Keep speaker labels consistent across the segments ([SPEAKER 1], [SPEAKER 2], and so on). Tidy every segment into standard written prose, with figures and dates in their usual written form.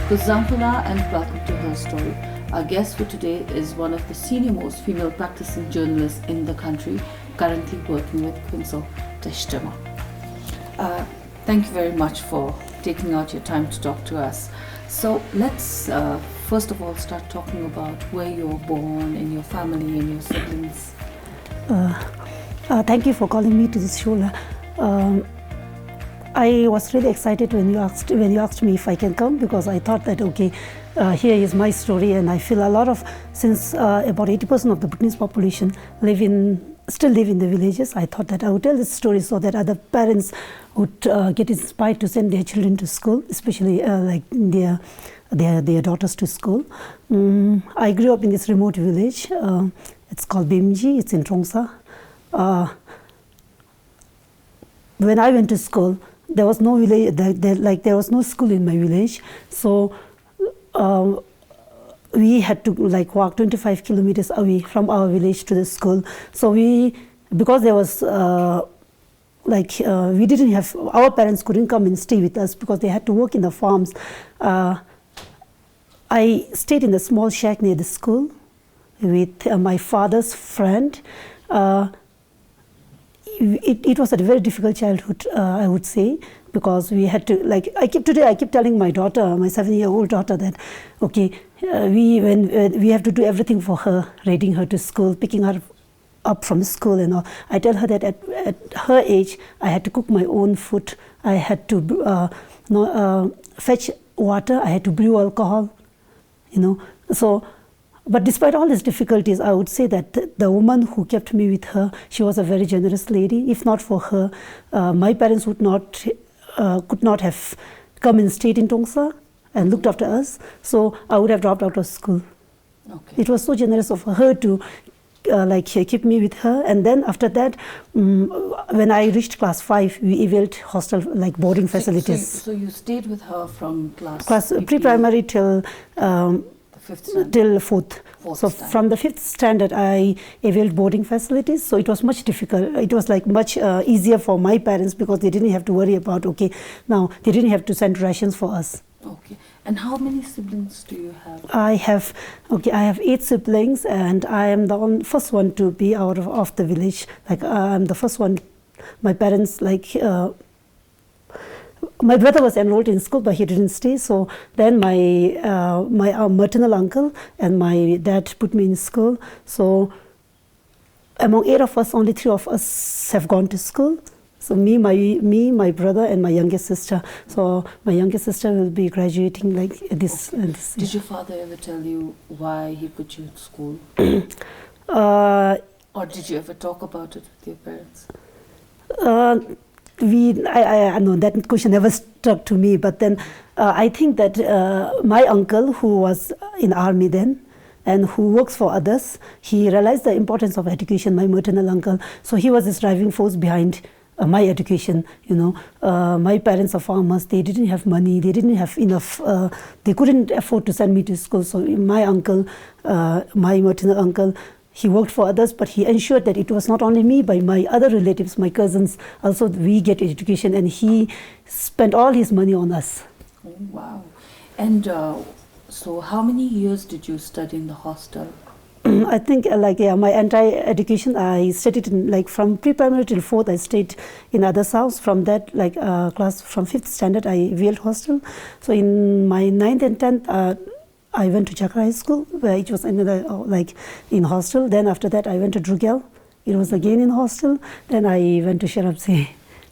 [SPEAKER 1] Kuzampana, and welcome to Her Story. Our guest for today is one of the senior-most female practicing journalists in the country, currently working with Quinso, Tashi Dema. Thank you very much for taking out your time to talk to us. So let's first of all start talking about where you were born and your family and your siblings.
[SPEAKER 2] Thank you for calling me to this show. I was really excited when you asked me if I can come, because I thought that here is my story, and I feel since about 80% of the Bhutanese population still live in the villages. I thought that I would tell this story so that other parents would get inspired to send their children to school, especially like their daughters to school. I grew up in this remote village. It's called Bimji. It's in Trongsa. When I went to school, there was no village. There was no school in my village, so we had to walk 25 kilometers away from our village to the school. So because there was we didn't have, our parents couldn't come and stay with us because they had to work in the farms. I stayed in a small shack near the school with my father's friend. It was a very difficult childhood, I would say, because we had to, I keep telling my daughter, my 7-year-old daughter, that we have to do everything for her, raiding her to school, picking her up from school and all. I tell her that at her age, I had to cook my own food. I had to fetch water. I had to brew alcohol, So, but despite all these difficulties, I would say that the woman who kept me with her, she was a very generous lady. If not for her, my parents could not have come and stayed in Tongsa and looked after us. So I would have dropped out of school. Okay. It was so generous of her to keep me with her. And then after that, when I reached class 5, we availed hostel boarding facilities.
[SPEAKER 1] So you stayed with her from class
[SPEAKER 2] pre-primary till fourth. So
[SPEAKER 1] standard.
[SPEAKER 2] From the 5th standard, I availed boarding facilities. So it was much difficult. It was much easier for my parents because they didn't have to worry about, now they didn't have to send rations for us.
[SPEAKER 1] Okay. And how many siblings do you have?
[SPEAKER 2] I have 8 siblings, and I am the first one to be out of the village. I'm the first one. My parents, my brother was enrolled in school, but he didn't stay. So then my maternal uncle and my dad put me in school. So among 8 of us, only 3 of us have gone to school. So me, my brother, and my youngest sister. So my youngest sister will be graduating this.
[SPEAKER 1] Okay. Did your father ever tell you why he put you in school? Or did you ever talk about it with your parents?
[SPEAKER 2] I know that question never struck to me, but then I think that my uncle, who was in army then and who works for others, he realized the importance of education, my maternal uncle. So he was this driving force behind my education. My parents are farmers. They didn't have money. They didn't have enough. They couldn't afford to send me to school. So my uncle, my maternal uncle, he worked for others, but he ensured that it was not only me, but my other relatives, my cousins, also we get education, and he spent all his money on us.
[SPEAKER 1] Oh, wow. And so how many years did you study in the hostel?
[SPEAKER 2] I think my entire education, I studied in from pre-primary till 4th, I stayed in others' house. From that class, from 5th standard, I veiled hostel. So in my 9th and 10th, I went to Chakra High School, where it was another in hostel. Then after that, I went to Drugel. It was again in hostel. Then I went to Sherabse.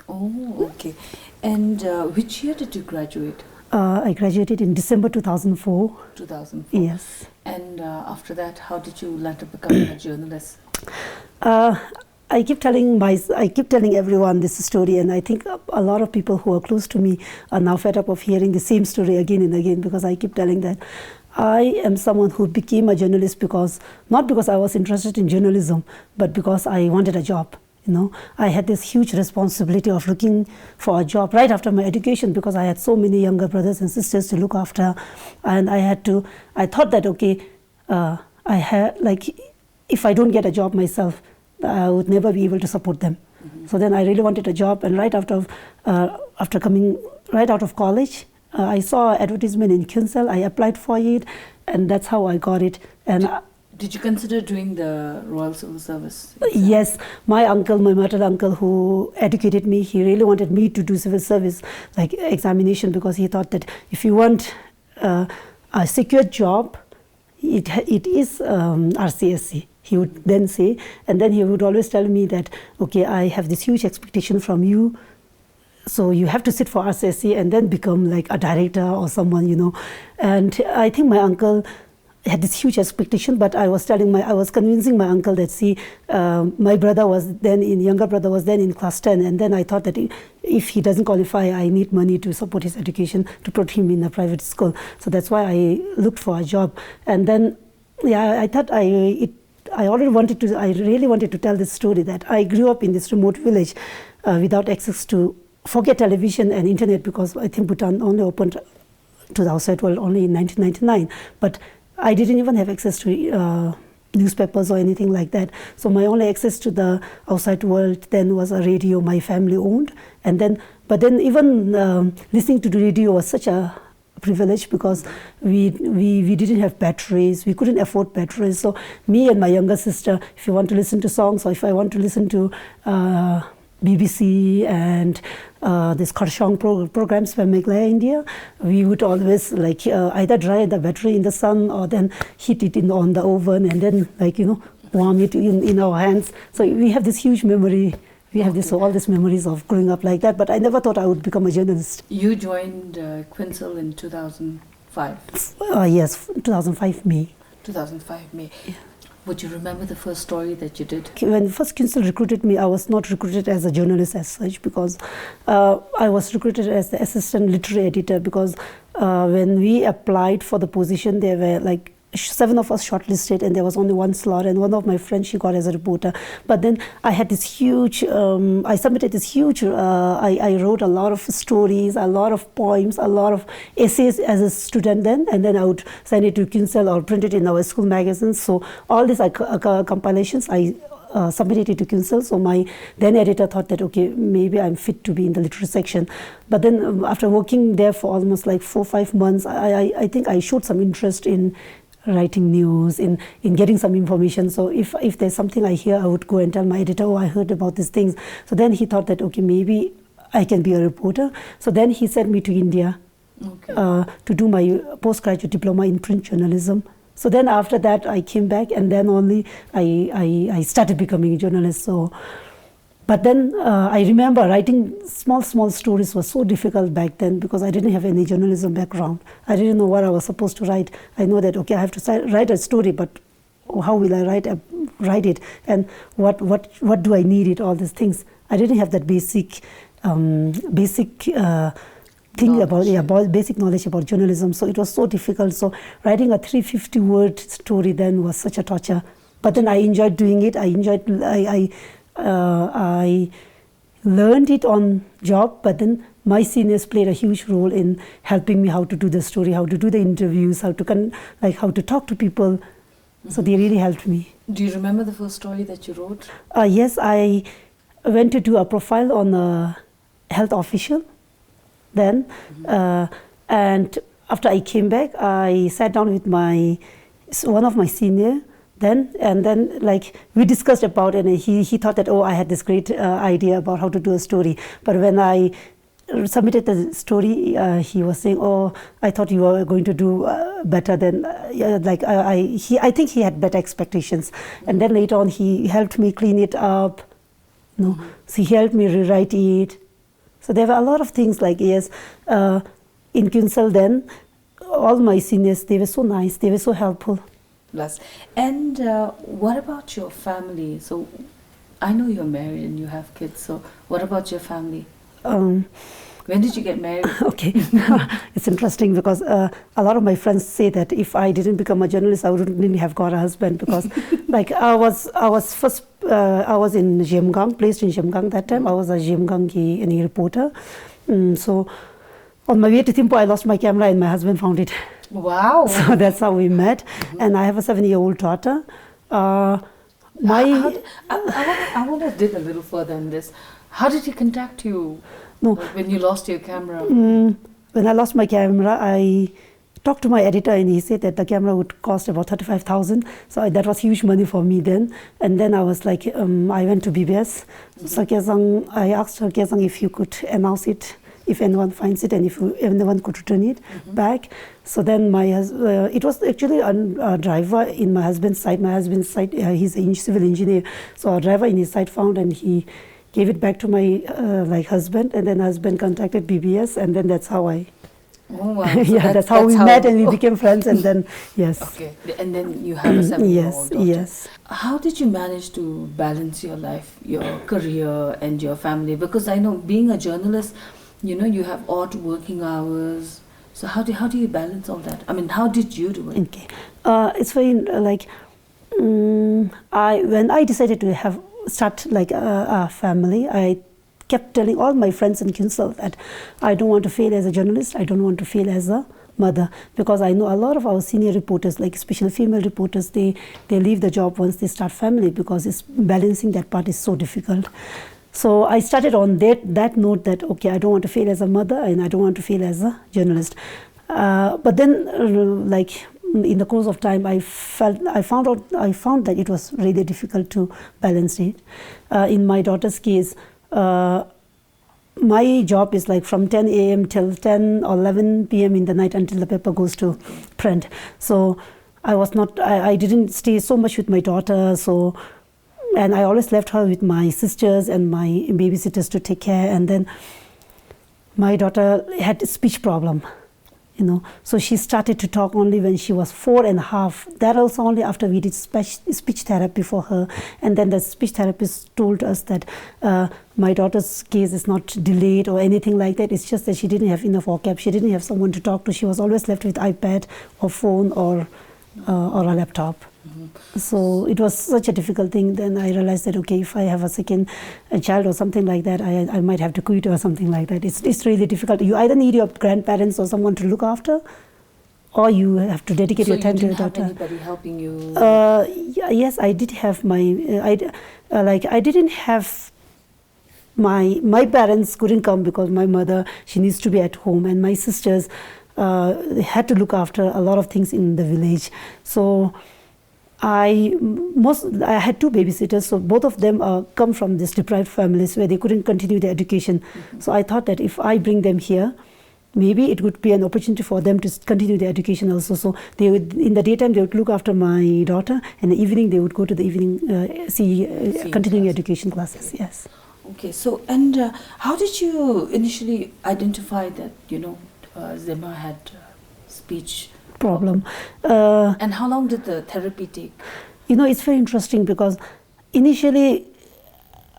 [SPEAKER 1] Oh, okay. And which year did you graduate?
[SPEAKER 2] I graduated in December 2004.
[SPEAKER 1] 2004.
[SPEAKER 2] Yes.
[SPEAKER 1] And after that, how did you land up becoming a journalist?
[SPEAKER 2] I keep telling everyone this story, and I think a lot of people who are close to me are now fed up of hearing the same story again and again, because I keep telling that I am someone who became a journalist not because I was interested in journalism, but because I wanted a job. I had this huge responsibility of looking for a job right after my education, because I had so many younger brothers and sisters to look after, and I thought that if I don't get a job myself, I would never be able to support them. Mm-hmm. So then I really wanted a job, and right after coming right out of college, I saw an advertisement in Kunsel. I applied for it, and that's how I got it. And
[SPEAKER 1] did you consider doing the Royal Civil Service exam?
[SPEAKER 2] yes, my uncle, my maternal uncle who educated me, he really wanted me to do civil service like examination, because he thought that if you want a secure job, it is RCSC, he would then say. And then he would always tell me that, okay, I have this huge expectation from you, so you have to sit for RCSC and then become like a director or someone, you know. And I think my uncle had this huge expectation, but I was convincing my uncle that, see, my younger brother was then in class 10, and then I thought that if he doesn't qualify, I need money to support his education, to put him in a private school. So that's why I looked for a job. And then, yeah, I thought I really wanted to tell this story, that I grew up in this remote village without access to, forget television and internet, because I think Bhutan only opened to the outside world only in 1999. But I didn't even have access to newspapers or anything like that. So my only access to the outside world then was a radio my family owned. But then even listening to the radio was such a privilege, because we didn't have batteries, we couldn't afford batteries. So me and my younger sister, if you want to listen to songs, or if I want to listen to BBC and this Kharshong programs from Meghalaya, India, we would always like either dry the battery in the sun, or then heat it on the oven, and then, like, you know, warm it in our hands. So we have this huge memory. We have all these memories of growing up like that. But I never thought I would become a journalist.
[SPEAKER 1] You joined Quinsel in 2005.
[SPEAKER 2] Yes, 2005 May.
[SPEAKER 1] 2005 May. Yeah. Would you remember the first story that you did?
[SPEAKER 2] When first Kunsel recruited me, I was not recruited as a journalist as such, because I was recruited as the assistant literary editor, because when we applied for the position, there were like 7 of us shortlisted, and there was only one slot, and one of my friends, she got as a reporter. But then I had this huge, I submitted this huge, I wrote a lot of stories, a lot of poems, a lot of essays as a student then, and then I would send it to Kunsel or print it in our school magazines. So all these compilations, I submitted it to Kunsel. So my then editor thought that, okay, maybe I'm fit to be in the literature section. But then after working there for almost like 4 or 5 months, I think I showed some interest in writing news, in getting some information. So if there's something I hear, I would go and tell my editor, oh, I heard about these things. So then he thought that, okay, maybe I can be a reporter. So then he sent me to India, okay, to do my postgraduate diploma in print journalism. So then after that, I came back, and then only I started becoming a journalist. So, but then I remember writing small stories was so difficult back then, because I didn't have any journalism background. I didn't know what I was supposed to write. I know that, okay, I have to write a story, but how will I write it, and what do I need it, all these things. I didn't have that basic thing about basic knowledge about journalism. So it was so difficult. So writing a 350-word story then was such a torture. But then I enjoyed doing it. I learned it on job, but then my seniors played a huge role in helping me how to do the story, how to do the interviews, how to talk to people. Mm-hmm. So they really helped me.
[SPEAKER 1] Do you remember the first story that you wrote?
[SPEAKER 2] Yes, I went to do a profile on a health official then. Mm-hmm. And after I came back, I sat down with one of my senior then, and then like we discussed about it, and he thought that, oh, I had this great idea about how to do a story. But when I submitted the story, he was saying, oh, I thought you were going to do better than, I think he had better expectations. And then later on, he helped me clean it up. No, mm-hmm. So he helped me rewrite it. So there were a lot of things like, yes, in Kunsel then, all my seniors, they were so nice, they were so helpful.
[SPEAKER 1] Bless. And what about your family? So I know you're married and you have kids, so what about your family? When did you get married?
[SPEAKER 2] Okay, it's interesting, because a lot of my friends say that if I didn't become a journalist, I wouldn't really have got a husband, because like I was in Jemgang, placed in Jemgang that time. I was a Jemgangi reporter. So on my way to Thimphu, I lost my camera, and my husband found it.
[SPEAKER 1] Wow!
[SPEAKER 2] So that's how we met. Mm-hmm. And I have a 7-year-old daughter. I
[SPEAKER 1] want to dig a little further in this. How did he contact you?
[SPEAKER 2] No.
[SPEAKER 1] When you lost your camera?
[SPEAKER 2] when I lost my camera, I talked to my editor and he said that the camera would cost about 35,000. So that was huge money for me then. And then I was like, I went to BBS. So I asked Sakyasang if you could announce it, if anyone finds it, and if anyone could return it back. So then it was actually a driver in my husband's side. My husband's side, he's a civil engineer. So a driver in his side found, and he gave it back to my husband, and then husband contacted BBS, and then that's how I...
[SPEAKER 1] Oh wow! So
[SPEAKER 2] that's how we met, and we became friends, and then yes.
[SPEAKER 1] Okay, and then you have a 7-year-old daughter.
[SPEAKER 2] Yes.
[SPEAKER 1] How did you manage to balance your life, your career, and your family? Because I know being a journalist, you have odd working hours. So how do you balance all that? I mean, how did you do it?
[SPEAKER 2] Okay, it's very when I decided to start a family, I kept telling all my friends in Council that I don't want to fail as a journalist, I don't want to fail as a mother, because I know a lot of our senior reporters, like especially female reporters, they leave the job once they start family, because it's balancing that part is so difficult. So I started on that note that, okay, I don't want to fail as a mother and I don't want to fail as a journalist. But then in the course of time, I found that it was really difficult to balance it. In my daughter's case, my job is like from 10 a.m. till 10 or 11 p.m. in the night until the paper goes to print. So I didn't stay so much with my daughter. And I always left her with my sisters and my babysitters to take care. And then my daughter had a speech problem. So she started to talk only when she was 4.5. That also only after we did speech therapy for her. And then the speech therapist told us that my daughter's case is not delayed or anything like that. It's just that she didn't have enough vocab. She didn't have someone to talk to. She was always left with iPad or phone or a laptop. So it was such a difficult thing. Then I realized that, okay, if I have a second child or something like that, I might have to quit or something like that. It's really difficult. You either need your grandparents or someone to look after, or you have to dedicate your time to your daughter.
[SPEAKER 1] So you didn't have anybody helping you?
[SPEAKER 2] Yes, I did have I didn't have my parents couldn't come because my mother, she needs to be at home, and my sisters had to look after a lot of things in the village. So I had 2 babysitters, so both of them come from these deprived families where they couldn't continue their education. So I thought that if I bring them here, maybe it would be an opportunity for them to continue their education also. So they would, in the daytime, they would look after my daughter, and in the evening they would go to the evening continuing education classes. Yes.
[SPEAKER 1] Okay. So and how did you initially identify that Zema had speech
[SPEAKER 2] problem?
[SPEAKER 1] And how long did the therapy take?
[SPEAKER 2] It's very interesting because initially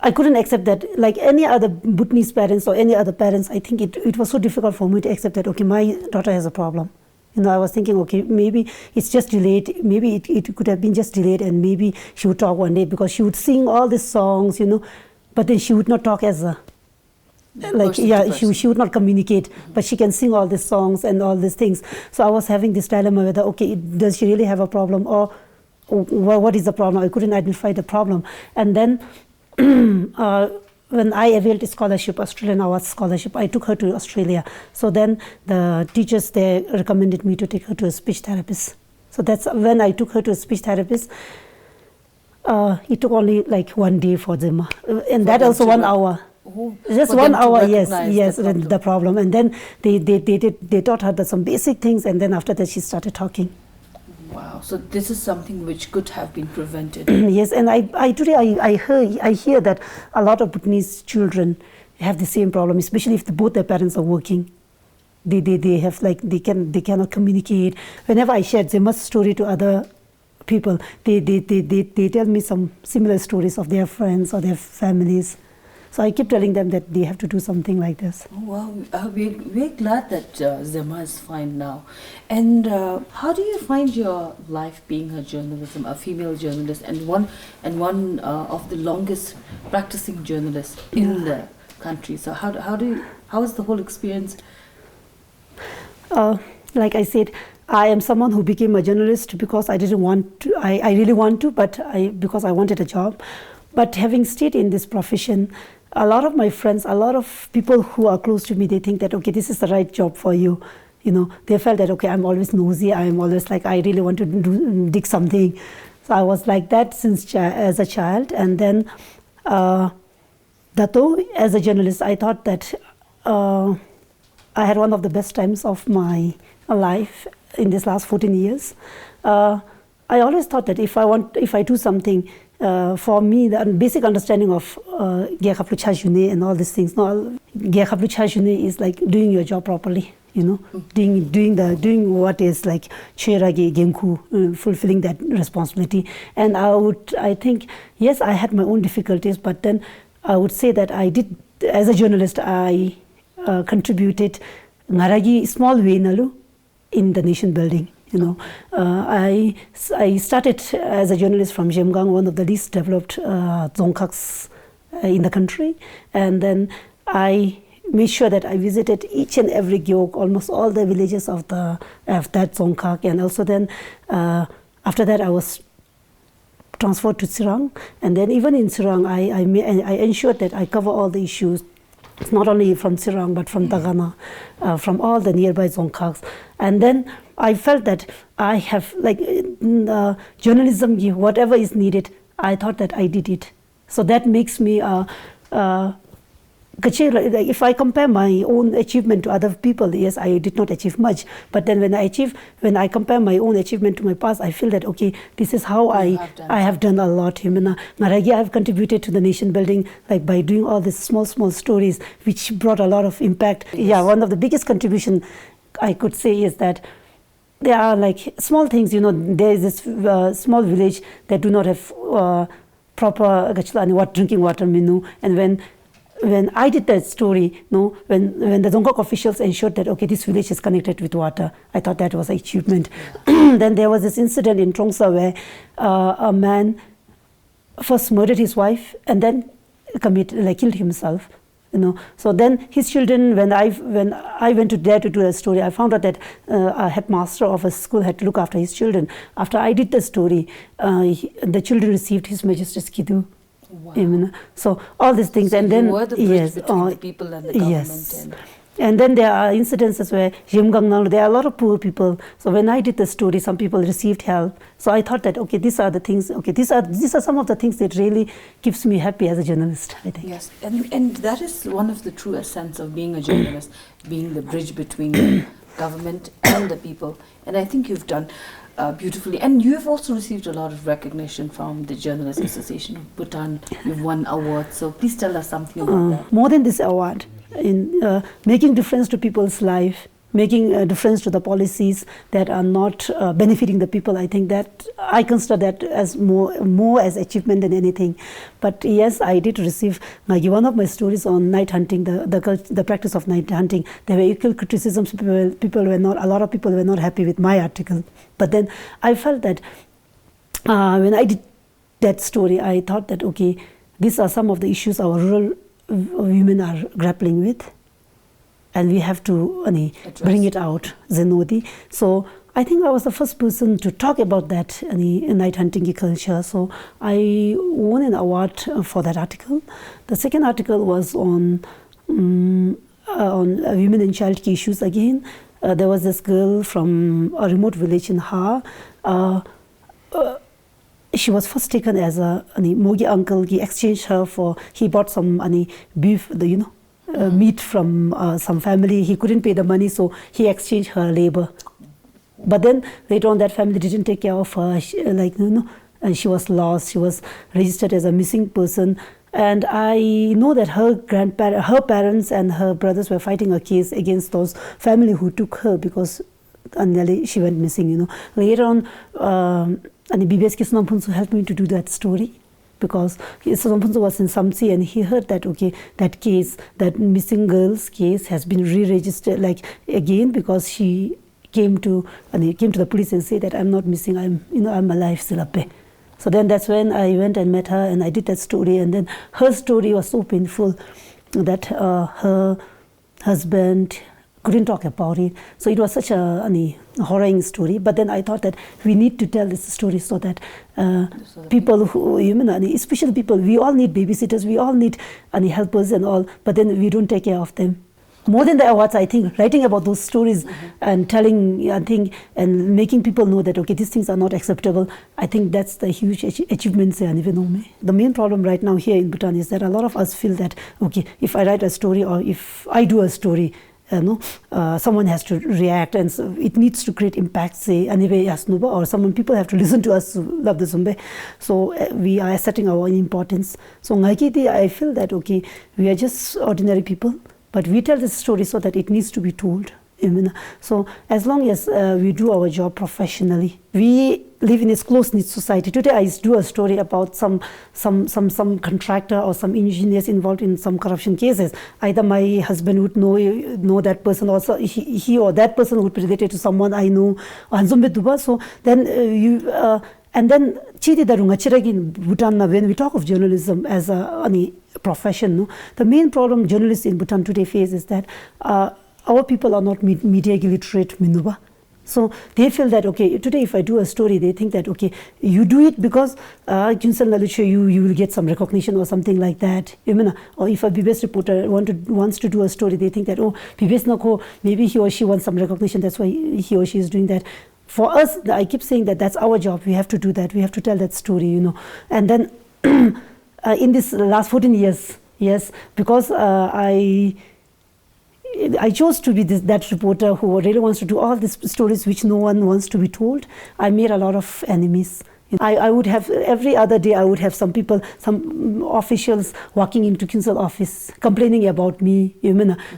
[SPEAKER 2] I couldn't accept that, like any other Bhutanese parents or any other parents. I think it was so difficult for me to accept that, okay, my daughter has a problem. I was thinking, okay, maybe it's just delayed. Maybe it could have been just delayed, and maybe she would talk one day, because she would sing all these songs, but then she would not talk as a she would not communicate, but she can sing all these songs and all these things. So I was having this dilemma whether, okay, does she really have a problem, or what is the problem? I couldn't identify the problem. And then when I availed a scholarship, Australian Awards scholarship, I took her to Australia. So then the teachers there recommended me to take her to a speech therapist. So that's when I took her to a speech therapist. It took only like 1 day for them, and that also 1 hour. Just 1 hour, yes, the problem. And then they taught her some basic things, and then after that she started talking.
[SPEAKER 1] Wow, so this is something which could have been prevented.
[SPEAKER 2] Yes, and I hear that a lot of Bhutanese children have the same problem, especially if both their parents are working. They have they cannot communicate. Whenever I share Zema's story to other people, they tell me some similar stories of their friends or their families. So I keep telling them that they have to do something like this.
[SPEAKER 1] Oh, wow, we're glad that Zema is fine now. And how do you find your life being a female journalist, and one of the longest practicing journalists in the country? So how is the whole experience?
[SPEAKER 2] Like I said, I am someone who became a journalist because I didn't want to. I really want to, but because I wanted a job. But having stayed in this profession, a lot of my friends, a lot of people who are close to me, they think that, okay, this is the right job for you. You know, they felt that, okay, I'm always nosy. I'm always like, I really want to dig something. So I was like that since as a child. And then, though, as a journalist, I thought that I had one of the best times of my life in this last 14 years. I always thought that if I do something, for me, the basic understanding of and all these things, is like doing your job properly. You know, doing what is like fulfilling that responsibility. And I think, yes, I had my own difficulties, but then I would say that I did, as a journalist, I contributed ngaragi small way nalu in the nation building. You know, I started as a journalist from Jemgang, one of the least developed zongkaks in the country, and then I made sure that I visited each and every gyok, almost all the villages of that zongkak, and also then after that I was transferred to Sirang, and then even in Sirang I ensured that I cover all the issues, not only from Sirang but from Dagana, from all the nearby zongkaks. And then I felt that I have, like, journalism, whatever is needed, I thought that I did it. So that makes me if I compare my own achievement to other people, yes, I did not achieve much. But then when I compare my own achievement to my past, I feel that, okay, this is how I have done a lot. I have contributed to the nation building, like by doing all these small stories, which brought a lot of impact. Yes. Yeah, one of the biggest contribution I could say is that there are like small things. You know, there is this small village that do not have proper drinking water menu, and when I did that story, when the Zongkak officials ensured that, okay, this village is connected with water, I thought that was an achievement. Yeah. Then there was this incident in Trongsa where a man first murdered his wife and then killed himself. You know, so then his children, when I went to there to do a story, I found out that a headmaster of a school had to look after his children. After I did the story, the children received His Majesty's Kidu. Wow. So all these things, so and then
[SPEAKER 1] you were the bridge between the people and the government.
[SPEAKER 2] Yes. And then there are incidences where there are a lot of poor people. So when I did the story, some people received help. So I thought that, okay, these are the things. Okay, these are some of the things that really keeps me happy as a journalist, I think.
[SPEAKER 1] Yes, and that is one of the true essence of being a journalist, being the bridge between the government and the people. And I think you've done beautifully. And you've also received a lot of recognition from the Journalist Association of Bhutan. You've won awards. So please tell us something about that.
[SPEAKER 2] More than this award, in making difference to people's life, making a difference to the policies that are not benefiting the people, I think that I consider that as more as achievement than anything. But yes, I did receive one of my stories on night hunting, the practice of night hunting. There were equal criticisms. A lot of people were not happy with my article. But then I felt that when I did that story, I thought that, okay, these are some of the issues our rural women are grappling with, and we have to bring it out, Zenodi. So I think I was the first person to talk about that night hunting culture. So I won an award for that article. The second article was on women and child care issues again. There was this girl from a remote village in Ha. She was first taken as a Mogi uncle. He exchanged her he bought some beef, meat from some family. He couldn't pay the money, so he exchanged her labor. But then later on, that family didn't take care of her. And she was lost. She was registered as a missing person. And I know that her parents and her brothers were fighting a case against those family who took her because she went missing. Later on, BBS Kisnampunsu helped me to do that story, because Kisnampunsu was in Samsi and he heard that, okay, that case, that missing girl's case has been re-registered again, because she came to the police and said that I'm not missing, I'm alive still up there. So then that's when I went and met her and I did that story, and then her story was so painful that her husband couldn't talk about it. So it was such a horrifying story. But then I thought that we need to tell this story so that people who, especially people, we all need babysitters, we all need helpers and all, but then we don't take care of them. More than the awards, I think writing about those stories and telling, I think, and making people know that, okay, these things are not acceptable, I think that's the huge achievement. The main problem right now here in Bhutan is that a lot of us feel that, okay, if I write a story or if I do a story, someone has to react and so it needs to create impact, say, or people have to listen to us, love the Zumbe. So we are setting our own importance. So I feel that, okay, we are just ordinary people, but we tell this story so that it needs to be told. So as long as we do our job professionally, we live in this close-knit society. Today I do a story about some contractor or some engineers involved in some corruption cases. Either my husband would know that person, also he or that person would be related to someone I know. So then and then in Bhutan, when we talk of journalism as a profession, the main problem journalists in Bhutan today face is that our people are not media illiterate. So they feel that, okay, today if I do a story, they think that, okay, you do it because you will get some recognition or something like that. Or if a BBS reporter wants to do a story, they think that, oh, BBS maybe he or she wants some recognition, that's why he or she is doing that. For us, I keep saying that that's our job. We have to do that. We have to tell that story, And then in this last 14 years, yes, because I chose to be that reporter who really wants to do all these stories which no one wants to be told. I made a lot of enemies. I would have, every other day I would have some people, some officials walking into Kinsel office complaining about me.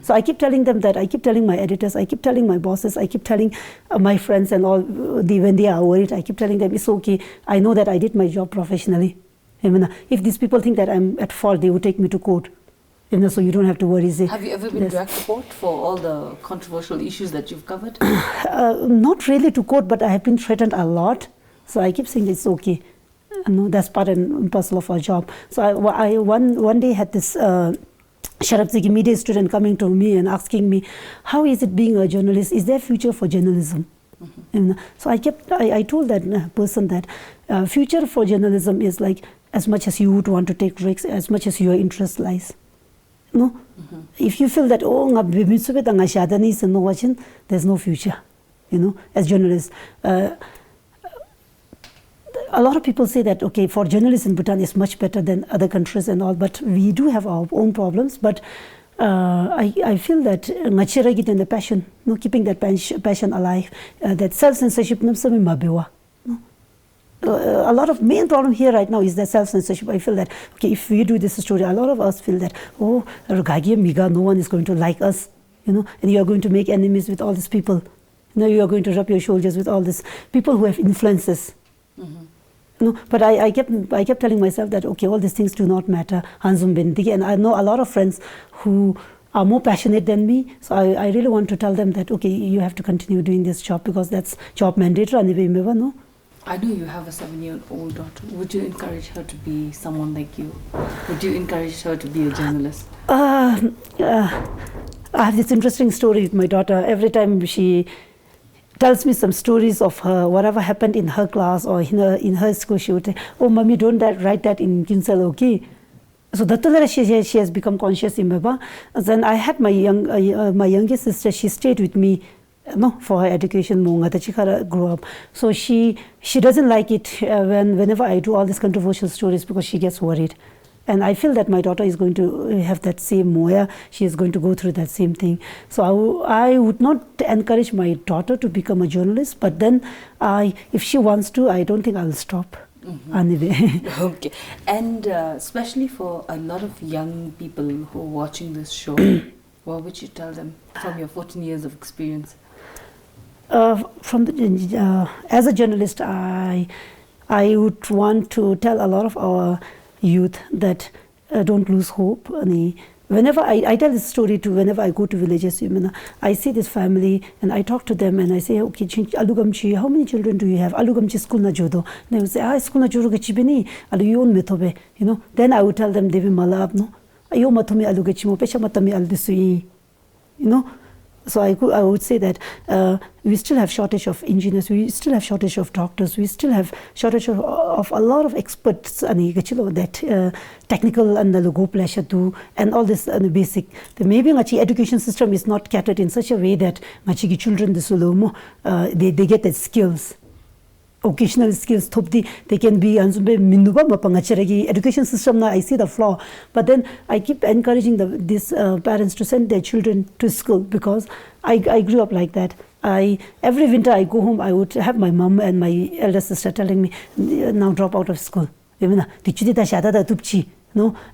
[SPEAKER 2] So I keep telling them that, I keep telling my editors, I keep telling my bosses, I keep telling my friends and all, when they are worried, I keep telling them it's okay. I know that I did my job professionally. If these people think that I'm at fault, they would take me to court. So you don't have to worry.
[SPEAKER 1] Have you ever been dragged to court for all the controversial issues that you've covered?
[SPEAKER 2] Not really to court, but I have been threatened a lot. So I keep saying it's okay. That's part and parcel of our job. So I one day had this Sharapziki media student coming to me and asking me, how is it being a journalist? Is there a future for journalism? So I told that person that future for journalism is like as much as you would want to take risks, as much as your interest lies. If you feel that, there's no future, as journalists. A lot of people say that, okay, for journalists in Bhutan is much better than other countries and all, but we do have our own problems. But I feel that the passion, keeping that passion alive, that self-censorship, a lot of main problem here right now is that self-censorship. I feel that, okay, if we do this story, a lot of us feel that, oh, no one is going to like us, and you are going to make enemies with all these people. You are going to rub your shoulders with all these people who have influences. But I kept telling myself that, okay, all these things do not matter. And I know a lot of friends who are more passionate than me. So I really want to tell them that, okay, you have to continue doing this job because that's job mandatory.
[SPEAKER 1] I know you have a 7-year-old daughter. Would you encourage her to be someone like you? Would you encourage her to be a journalist?
[SPEAKER 2] I have this interesting story with my daughter. Every time she tells me some stories of her, whatever happened in her class or in her school, she would say, oh, mommy, don't write that in Kinsel, okay? So that she has become conscious in Baba. Then I had my youngest sister. She stayed with me, for her education. Grew up. So she doesn't like it whenever I do all these controversial stories because she gets worried. And I feel that my daughter is going to have that same moya. She is going to go through that same thing. So I would not encourage my daughter to become a journalist. But then if she wants to, I don't think I'll stop. Anyway.
[SPEAKER 1] Okay. And especially for a lot of young people who are watching this show, what would you tell them from your 14 years of experience?
[SPEAKER 2] As a journalist, I would want to tell a lot of our youth that don't lose hope. Whenever I tell this story whenever I go to villages, I see this family and I talk to them and I say, okay, Alugamchi, how many children do you have? Alugamchi school na jodo. They would say, school na jodo gachibini, aluyon metobe. Then I would tell them, they will malab, no, ayo matumi alugachi mo, pecha matami aldisui. So I would say that we still have shortage of engineers, we still have shortage of doctors, we still have shortage of a lot of experts that technical and the go pleasure too, and all this basic. The maybe education system is not catered in such a way that children they get the skills. Occasional skills they can be education system. I see the flaw, but then I keep encouraging these parents to send their children to school, because I grew up like that. Every winter I go home, I would have my mom and my elder sister telling me, now drop out of school. No,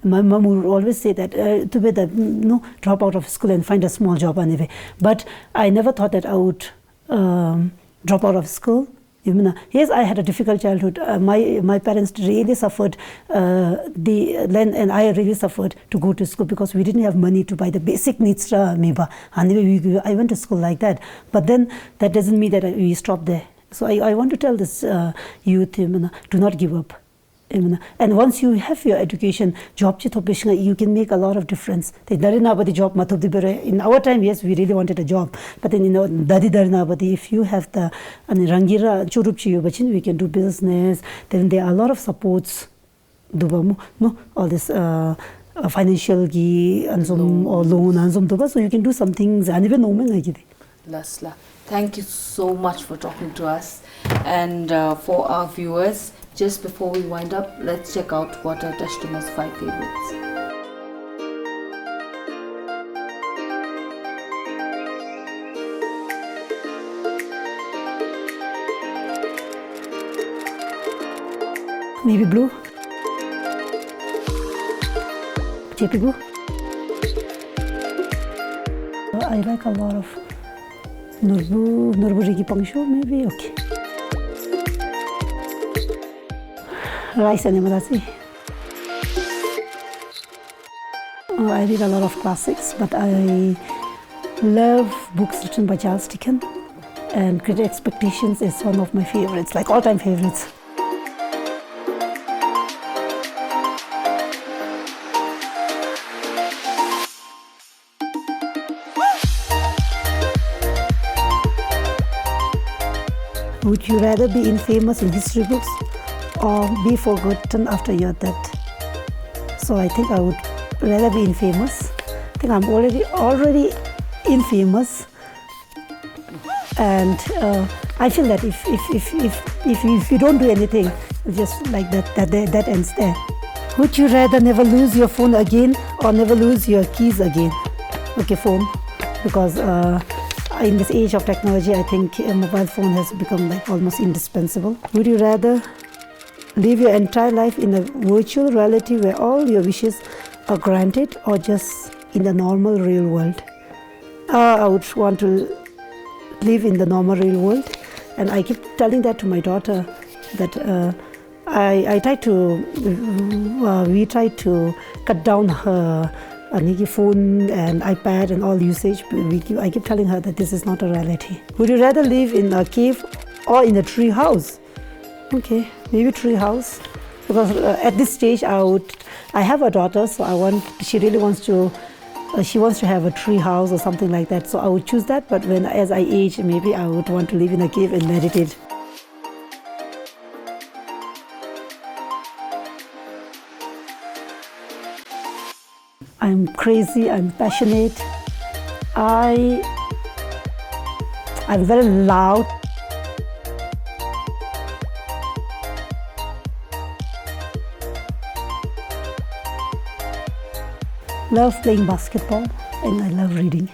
[SPEAKER 2] my mom would always say that no, drop out of school and find a small job anyway. But I never thought that I would drop out of school. Yes, I had a difficult childhood. My parents really suffered, and I really suffered to go to school, because we didn't have money to buy the basic needs. I went to school like that. But then that doesn't mean that we stop there. So I want to tell this youth, do not give up. And once you have your education, job you can make a lot of difference. In our time, yes, we really wanted a job. But then, if you have the rangira churupchi, we can do business. Then there are a lot of supports. All this financial or loan, so you can do some things.
[SPEAKER 1] Lasla, thank you so much for talking to us. And for our viewers, just before we wind up, let's check out what are Tashi Dema's 5 favorites.
[SPEAKER 2] Navy blue, JP blue. I like a lot of Nurburigi Pangsho, maybe, okay. Rice and Emerasi. I read a lot of classics, but I love books written by Charles Dickens, and Great Expectations is one of my favorites, like all-time favorites. Would you rather be infamous in history books or be forgotten after your death? So I think I would rather be infamous. I think I'm already infamous, and I feel that if you don't do anything, just like that ends there. Would you rather never lose your phone again or never lose your keys again? Okay, phone, because in this age of technology, I think a mobile phone has become like almost indispensable. Would you rather live your entire life in a virtual reality where all your wishes are granted, or just in the normal real world? I would want to live in the normal real world, and I keep telling that to my daughter, that we try to cut down her phone and iPad and all usage. I keep telling her that this is not a reality. Would you rather live in a cave or in a tree house? Okay, maybe tree house, because at this stage I have a daughter, so she really wants to have a tree house or something like that. So I would choose that. But as I age, maybe I would want to live in a cave and meditate. I'm crazy, I'm passionate, I'm very loud. Love playing basketball, and I love reading.